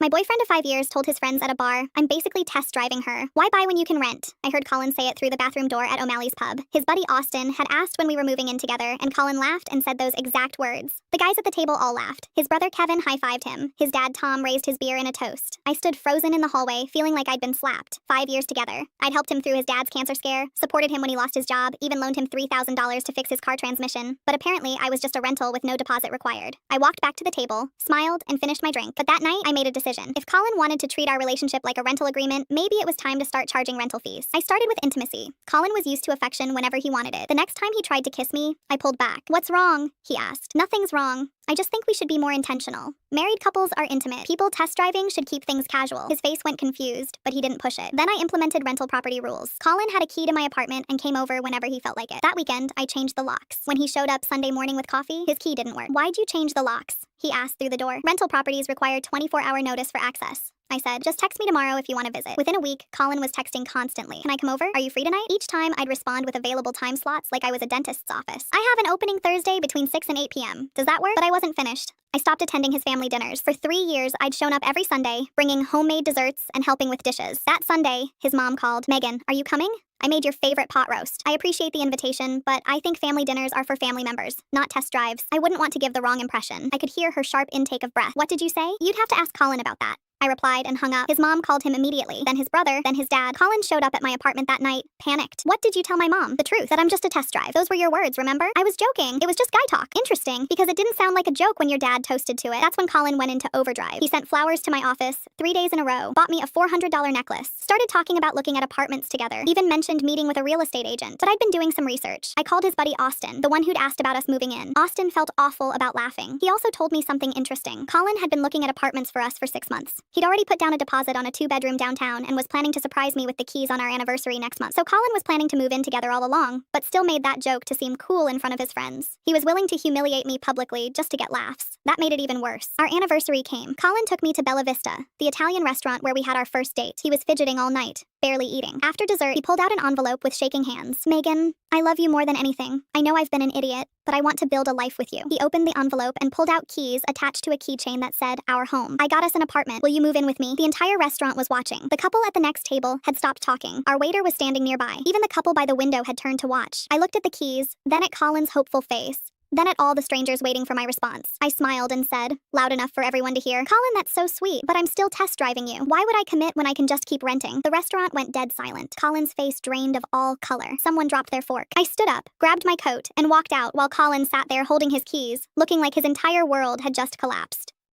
My boyfriend of 5 years told his friends at a bar, "I'm basically test driving her. Why buy when you can rent?" I heard Colin say it through the bathroom door at O'Malley's pub. His buddy Austin had asked when we were moving in together, and Colin laughed and said those exact words. The guys at the table all laughed. His brother Kevin high-fived him. His dad Tom raised his beer in a toast. I stood frozen in the hallway, feeling like I'd been slapped. 5 years together. I'd helped him through his dad's cancer scare, supported him when he lost his job, even loaned him $3,000 to fix his car transmission. But apparently, I was just a rental with no deposit required. I walked back to the table, smiled, and finished my drink. But that night, I made a decision. If Colin wanted to treat our relationship like a rental agreement, maybe it was time to start charging rental fees. I started with intimacy. Colin was used to affection whenever he wanted it. The next time he tried to kiss me, I pulled back. "What's wrong?" he asked. "Nothing's wrong. I just think we should be more intentional. Married couples are intimate. People test driving should keep things casual." His face went confused, but he didn't push it. Then I implemented rental property rules. Colin had a key to my apartment and came over whenever he felt like it. That weekend, I changed the locks. When he showed up Sunday morning with coffee, his key didn't work. "Why'd you change the locks?" he asked through the door. "Rental properties require 24-hour notice for access." I said, "Just text me tomorrow if you want to visit." Within a week, Colin was texting constantly. "Can I come over? Are you free tonight?" Each time, I'd respond with available time slots like I was a dentist's office. "I have an opening Thursday between 6 and 8 p.m. Does that work?" But I wasn't finished. I stopped attending his family dinners. For 3 years, I'd shown up every Sunday, bringing homemade desserts and helping with dishes. That Sunday, his mom called. "Megan, are you coming? I made your favorite pot roast. I appreciate the invitation, but I think family dinners are for family members, not test drives." I wouldn't want to give the wrong impression. I could hear her sharp intake of breath. "What did you say?" "You'd have to ask Colin about that." I replied and hung up. His mom called him immediately, then his brother, then his dad. Colin showed up at my apartment that night, panicked. "What did you tell my mom?" "The truth, that I'm just a test drive." "Those were your words, remember?" "I was joking. It was just guy talk." "Interesting, because it didn't sound like a joke when your dad toasted to it." That's when Colin went into overdrive. He sent flowers to my office 3 days in a row, bought me a $400 necklace, started talking about looking at apartments together, even mentioned meeting with a real estate agent. But I'd been doing some research. I called his buddy Austin, the one who'd asked about us moving in. Austin felt awful about laughing. He also told me something interesting. Colin had been looking at apartments for us for 6 months. He'd already put down a deposit on a 2-bedroom downtown and was planning to surprise me with the keys on our anniversary next month. So Colin was planning to move in together all along, but still made that joke to seem cool in front of his friends. He was willing to humiliate me publicly just to get laughs. That made it even worse. Our anniversary came. Colin took me to Bella Vista, the Italian restaurant where we had our first date. He was fidgeting all night, barely eating. After dessert, he pulled out an envelope with shaking hands. "Megan, I love you more than anything. I know I've been an idiot, but I want to build a life with you." He opened the envelope and pulled out keys attached to a keychain that said, "Our home. I got us an apartment. Will you move in with me?" The entire restaurant was watching. The couple at the next table had stopped talking. Our waiter was standing nearby. Even the couple by the window had turned to watch. I looked at the keys, then at Colin's hopeful face, then at all the strangers waiting for my response. I smiled and said, loud enough for everyone to hear, "Colin, that's so sweet, but I'm still test driving you. Why would I commit when I can just keep renting?" The restaurant went dead silent. Colin's face drained of all color. Someone dropped their fork. I stood up, grabbed my coat, and walked out while Colin sat there holding his keys, looking like his entire world had just collapsed.